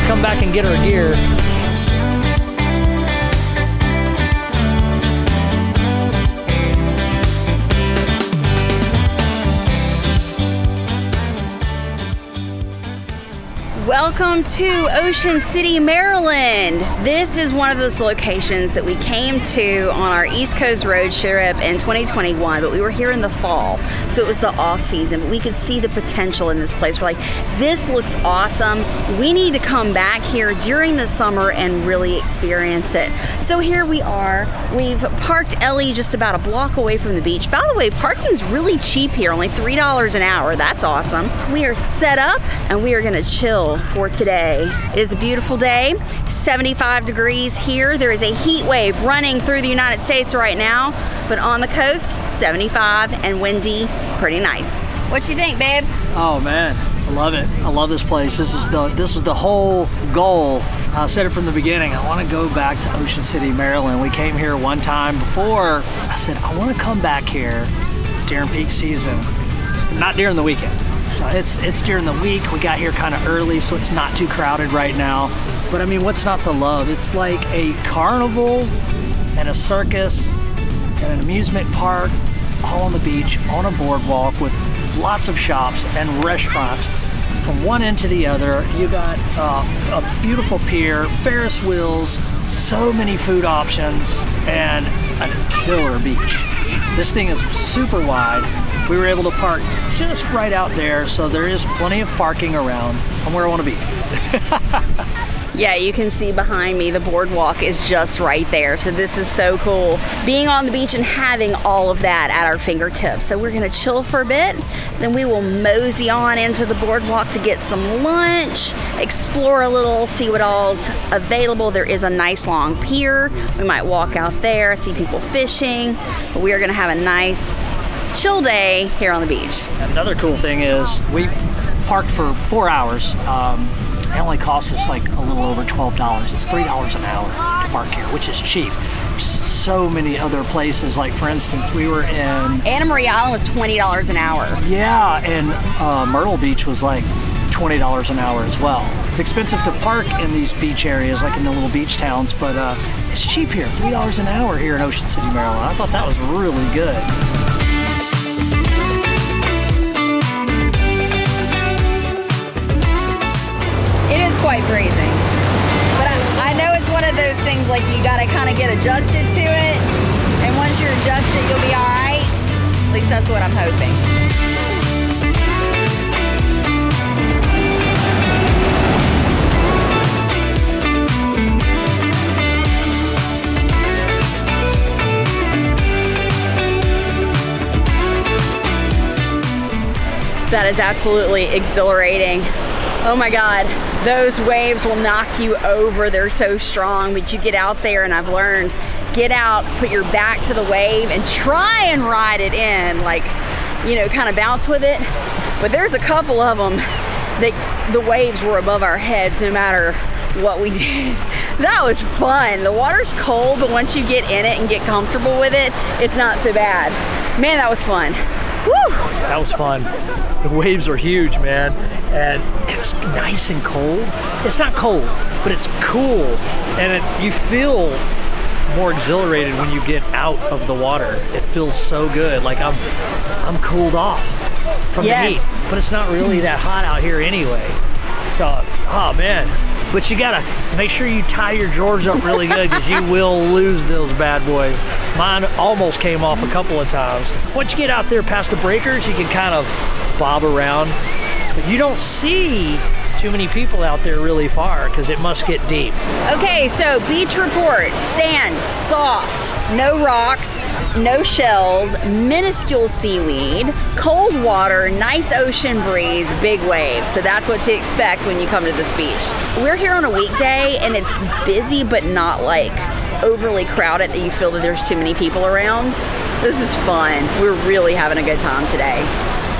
come back and get our gear. Welcome to Ocean City, Maryland. This is one of those locations that we came to on our East Coast road trip in 2021, but we were here in the fall, so it was the off season, but we could see the potential in this place. We're like, this looks awesome. We need to come back here during the summer and really experience it. So here we are. We've parked Ellie just about a block away from the beach. By the way, parking's really cheap here, only $3 an hour. That's awesome. We are set up and we are gonna chill for today. It is a beautiful day, 75 degrees here. There is a heat wave running through the United States right now, but on the coast, 75 and windy, pretty nice. What you think, babe? Oh man, I love it. I love this place. This was the whole goal. I said it from the beginning. I want to go back to Ocean City, Maryland. We came here one time before. I said, I want to come back here during peak season, not during the weekend. So it's during the week. We got here kind of early, so it's not too crowded right now. But I mean, what's not to love? It's like a carnival and a circus and an amusement park all on the beach, on a boardwalk with lots of shops and restaurants from one end to the other. You got a beautiful pier, Ferris wheels, so many food options, and a killer beach. This thing is super wide. We were able to park just right out there, so there is plenty of parking around. I'm where I want to be. Yeah, you can see behind me the boardwalk is just right there, so this is so cool. Being on the beach and having all of that at our fingertips. So we're gonna chill for a bit, then we will mosey on into the boardwalk to get some lunch, explore a little, see what all's available. There is a nice long pier. We might walk out there, see people fishing, but we are gonna have a nice chill day here on the beach. Another cool thing is we parked for 4 hours. It only costs us like a little over $12. It's $3 an hour to park here, which is cheap. So many other places, like for instance, we were in Anna Maria Island was $20 an hour. Yeah, and Myrtle Beach was like $20 an hour as well. It's expensive to park in these beach areas, like in the little beach towns, but it's cheap here, $3 an hour here in Ocean City, Maryland. I thought that was really good. It is quite freezing, but I know it's one of those things like you gotta kind of get adjusted to it, and once you're adjusted, you'll be all right. At least that's what I'm hoping. That is absolutely exhilarating. Oh my God, those waves will knock you over. They're so strong, but you get out there, and I've learned, get out, put your back to the wave and try and ride it in, like, you know, kind of bounce with it. But there's a couple of them that the waves were above our heads no matter what we did. That was fun. The water's cold, but once you get in it and get comfortable with it, it's not so bad. Man, that was fun. Woo! That was fun. The waves are huge, man, and it's nice and cold. It's not cold, but it's cool, and you feel more exhilarated when you get out of the water. It feels so good, like I'm cooled off from the heat, but it's not really that hot out here anyway. So, oh man. But you gotta make sure you tie your drawers up really good, because you will lose those bad boys. Mine almost came off a couple of times. Once you get out there past the breakers, you can kind of bob around. But you don't see too many people out there really far, because it must get deep. Okay, so beach report. Sand, soft, no rocks, no shells, minuscule seaweed, cold water, nice ocean breeze, big waves. So that's what to expect when you come to this beach. We're here on a weekday and it's busy, but not like overly crowded that you feel that there's too many people around. This is fun. We're really having a good time today.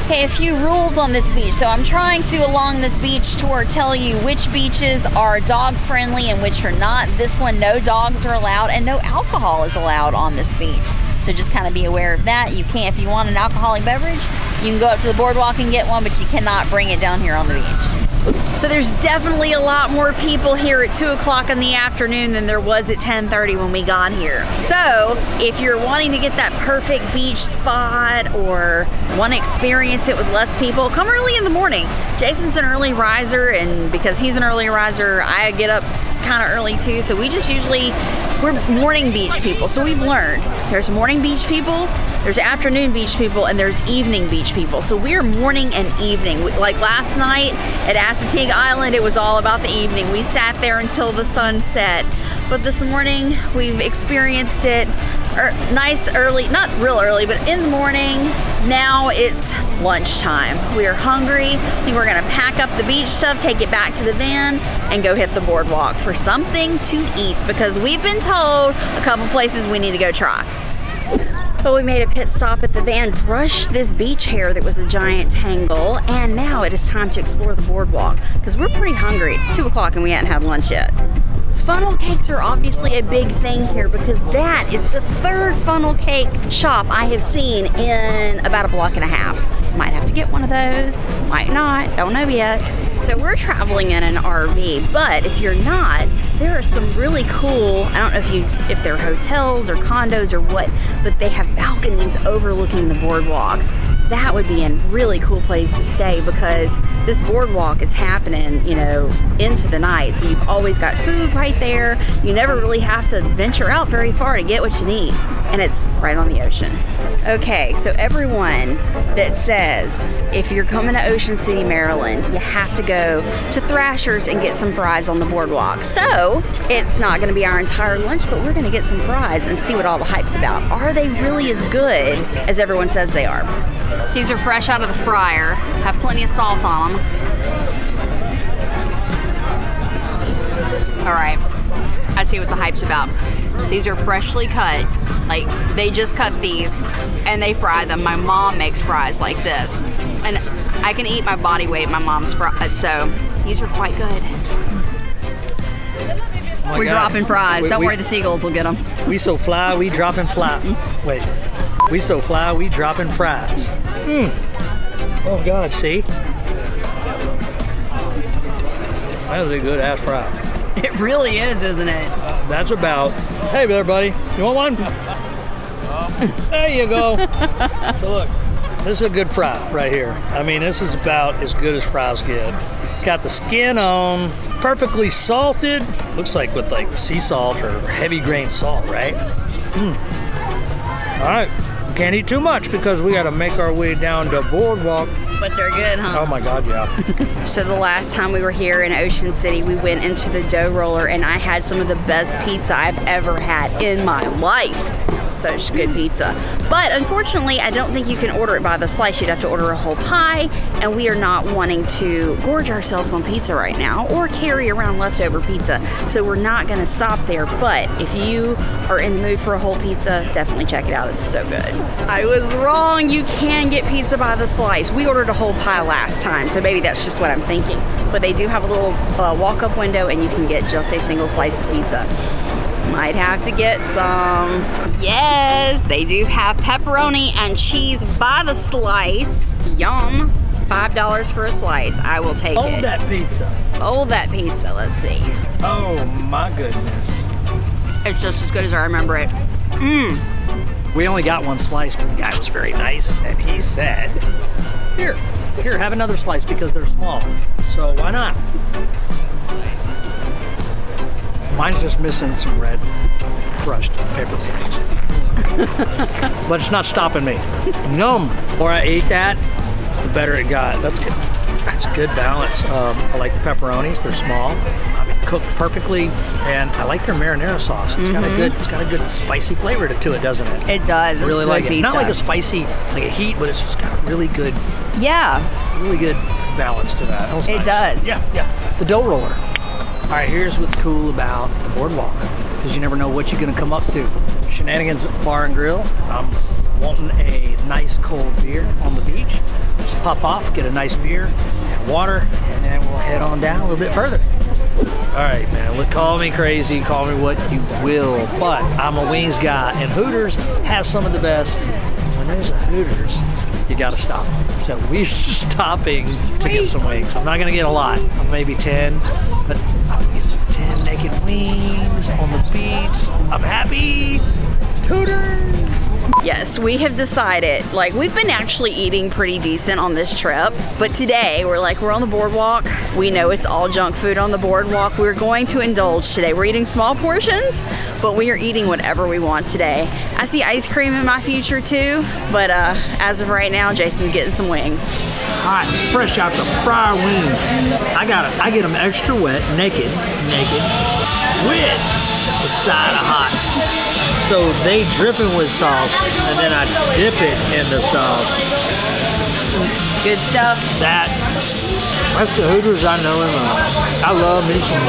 Okay, a few rules on this beach. So I'm trying to, along this beach tour, tell you which beaches are dog friendly and which are not. This one, no dogs are allowed and no alcohol is allowed on this beach. So just kind of be aware of that. You can't, if you want an alcoholic beverage, you can go up to the boardwalk and get one, but you cannot bring it down here on the beach. So there's definitely a lot more people here at 2 o'clock in the afternoon than there was at 10:30 when we got here. So if you're wanting to get that perfect beach spot or want to experience it with less people, come early in the morning. Jason's an early riser, and because he's an early riser, I get up kind of early too. So we're morning beach people. So we've learned there's morning beach people, there's afternoon beach people, and there's evening beach people. So we're morning and evening. Like last night at Assateague Island, it was all about the evening. We sat there until the sun set. But this morning we've experienced it nice early, not real early, but in the morning. Now it's lunchtime. We are hungry. I think we're gonna pack up the beach stuff, take it back to the van, and go hit the boardwalk for something to eat, because we've been told a couple places we need to go try. But we made a pit stop at the van, brushed this beach hair that was a giant tangle, and now it is time to explore the boardwalk, because we're pretty hungry. It's 2 o'clock and we hadn't had lunch yet. Funnel cakes are obviously a big thing here, because that is the 3rd funnel cake shop I have seen in about a block and a half. Might have to get one of those, might not, don't know yet. So we're traveling in an RV, but if you're not, there are some really cool, I don't know if they're hotels or condos or what, but they have balconies overlooking the boardwalk. That would be a really cool place to stay, because this boardwalk is happening, you know, into the night. So you've always got food right there. You never really have to venture out very far to get what you need. And it's right on the ocean. Okay, so everyone that says if you're coming to Ocean City, Maryland, you have to go to Thrasher's and get some fries on the boardwalk. So it's not gonna be our entire lunch, but we're gonna get some fries and see what all the hype's about. Are they really as good as everyone says they are? These are fresh out of the fryer, have plenty of salt on them. All right, I see what the hype's about. These are freshly cut, like they just cut these and they fry them. My mom makes fries like this, and I can eat my body weight in my mom's fries, so these are quite good. Oh We're dropping fries. Don't worry, the seagulls will get them. We so fly, we dropping fly. Wait. We so fly, we dropping fries. Oh God, see? That is a good ass fry. It really is, isn't it? That's about, hey there buddy, you want one? There you go. So look, this is a good fry right here. I mean, this is about as good as fries get. Got the skin on, perfectly salted. Looks like with like sea salt or heavy grain salt, right? All right. Can't eat too much because we got to make our way down the boardwalk. But they're good, huh? Oh my God, yeah. So the last time we were here in Ocean City, we went into the dough roller and I had some of the best pizza I've ever had in my life. Such good pizza. But unfortunately, I don't think you can order it by the slice. You'd have to order a whole pie, and we are not wanting to gorge ourselves on pizza right now or carry around leftover pizza. So we're not gonna stop there, but if you are in the mood for a whole pizza, definitely check it out, it's so good. I was wrong, you can get pizza by the slice. We ordered a whole pie last time, so maybe that's just what I'm thinking. But they do have a little walk-up window and you can get just a single slice of pizza. Might have to get some. Yes, they do have pepperoni and cheese by the slice. Yum. $5 for a slice. I will take it. Hold that pizza. Hold that pizza. Let's see. Oh my goodness. It's just as good as I remember it. We only got one slice, but the guy was very nice, and he said, here, have another slice because they're small. So why not? Mine's just missing some red crushed paper flakes. But it's not stopping me. Yum. The more I ate that, the better it got. That's good. That's good balance. I like the pepperonis. They're small. I mean, cooked perfectly, and I like their marinara sauce. It's got a good spicy flavor to it, doesn't it? It does. I really like it. Not like a spicy, like a heat, but it's just got really good. Yeah. Really good balance to that. That was nice. It does. Yeah. The dough roller. All right, here's what's cool about the boardwalk, because you never know what you're gonna come up to. Shenanigans Bar and Grill. I'm wanting a nice cold beer on the beach. Just pop off, get a nice beer and water, and then we'll head on down a little bit further. All right, man, call me crazy, call me what you will, but I'm a wings guy, and Hooters has some of the best. When there's a Hooters, you gotta stop. So we're stopping to get some wings. I'm not gonna get a lot, maybe 10, but I'm gonna get some 10 naked wings on the beach. I'm happy. Tutor. Yes, we have decided, like, we've been actually eating pretty decent on this trip, but today we're on the boardwalk. We know it's all junk food on the boardwalk. We're going to indulge today. We're eating small portions, but we are eating whatever we want today. I see ice cream in my future too, but as of right now, Jason's getting some wings. Hot, fresh out the fryer wings. I get them extra wet, naked, with a side of hot. So they dripping with sauce, and then I dip it in the sauce. Good stuff. That's the Hooters I know and love. I love me some.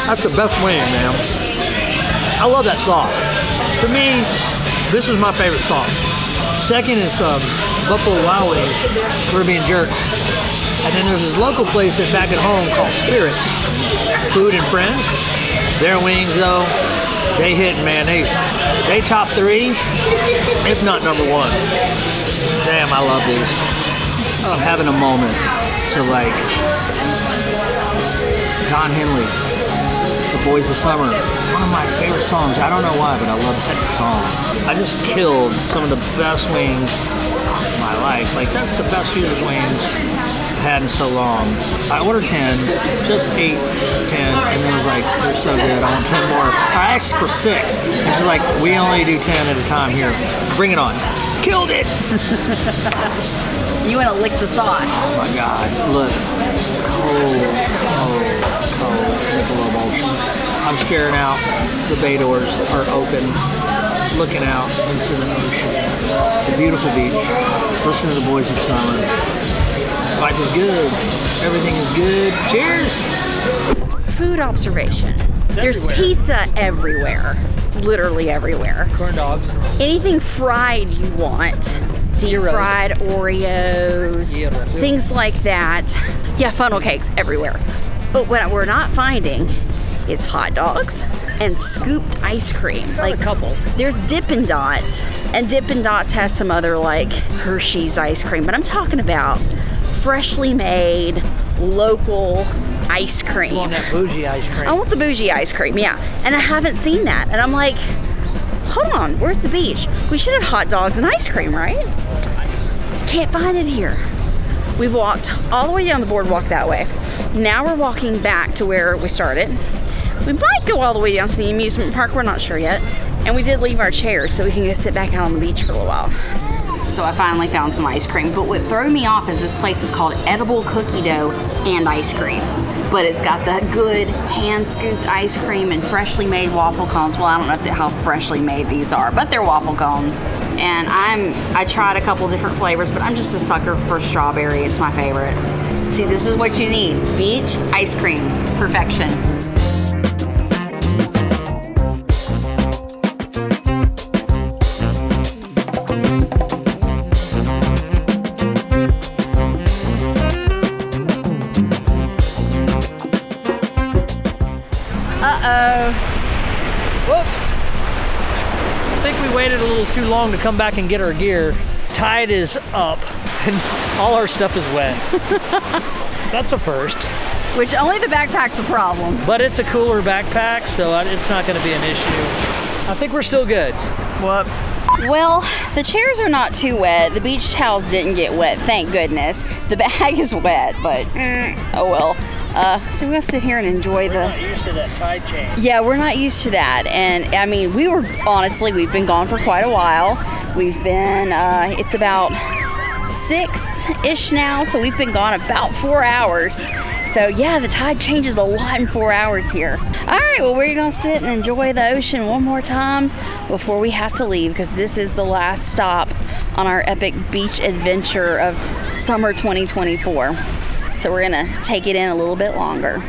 That's the best wing, man. I love that sauce. To me, this is my favorite sauce. Second is Buffalo Wild Wings, Caribbean jerk. And then there's this local place back at home called Spirits, Food and Friends. Their wings, though, they hit, man. They top 3, if not number 1. Damn, I love these. I'm having a moment. So, like, Don Henley, The Boys of Summer, one of my favorite songs. I don't know why, but I love that song. I just killed some of the best wings of my life. Like, that's the best Hooters wings had in so long. I ordered 10, just ate 10, and then was like, they're so good, I want 10 more. I asked for 6, and she's like, we only do 10 at a time here. Bring it on. Killed it! You want to lick the sauce. Oh my God, look. Cold. Michelob Ultra. I'm staring out. The bay doors are open, looking out into the ocean. The beautiful beach. Listen to the Boys of Summer. Life is good. Everything is good. Cheers! Food observation. There's pizza everywhere. Literally everywhere. Corn dogs. Anything fried you want. Deep fried Oreos. Things like that. Yeah, funnel cakes everywhere. But what we're not finding is hot dogs and scooped ice cream. Like a couple. There's Dippin' Dots. And Dippin' Dots has some other like Hershey's ice cream. But I'm talking about freshly made, local ice cream. You want that bougie ice cream? I want the bougie ice cream, yeah. And I haven't seen that. And I'm like, hold on, we're at the beach. We should have hot dogs and ice cream, right? Can't find it here. We've walked all the way down the boardwalk that way. Now we're walking back to where we started. We might go all the way down to the amusement park, we're not sure yet. And we did leave our chairs so we can go sit back out on the beach for a little while. So I finally found some ice cream, but what threw me off is this place is called Edible Cookie Dough and Ice Cream. But it's got the good hand-scooped ice cream and freshly made waffle cones. Well, I don't know how freshly made these are, but they're waffle cones. And I tried a couple different flavors, but I'm just a sucker for strawberry. It's my favorite. See, this is what you need. Beach ice cream. Perfection. Uh-oh. Whoops. I think we waited a little too long to come back and get our gear. Tide is up and all our stuff is wet. That's a first. Which only the backpack's a problem. But it's a cooler backpack, so it's not going to be an issue. I think we're still good. Whoops. Well, the chairs are not too wet. The beach towels didn't get wet, thank goodness. The bag is wet, but oh well. So we're gonna sit here and enjoy We're not used to that tide change. Yeah, we're not used to that. And I mean, we've been gone for quite a while. We've been, it's about 6-ish now, so we've been gone about 4 hours. So yeah, the tide changes a lot in 4 hours here. All right, well, we're gonna sit and enjoy the ocean one more time before we have to leave, because this is the last stop on our epic beach adventure of summer 2024. So we're gonna take it in a little bit longer.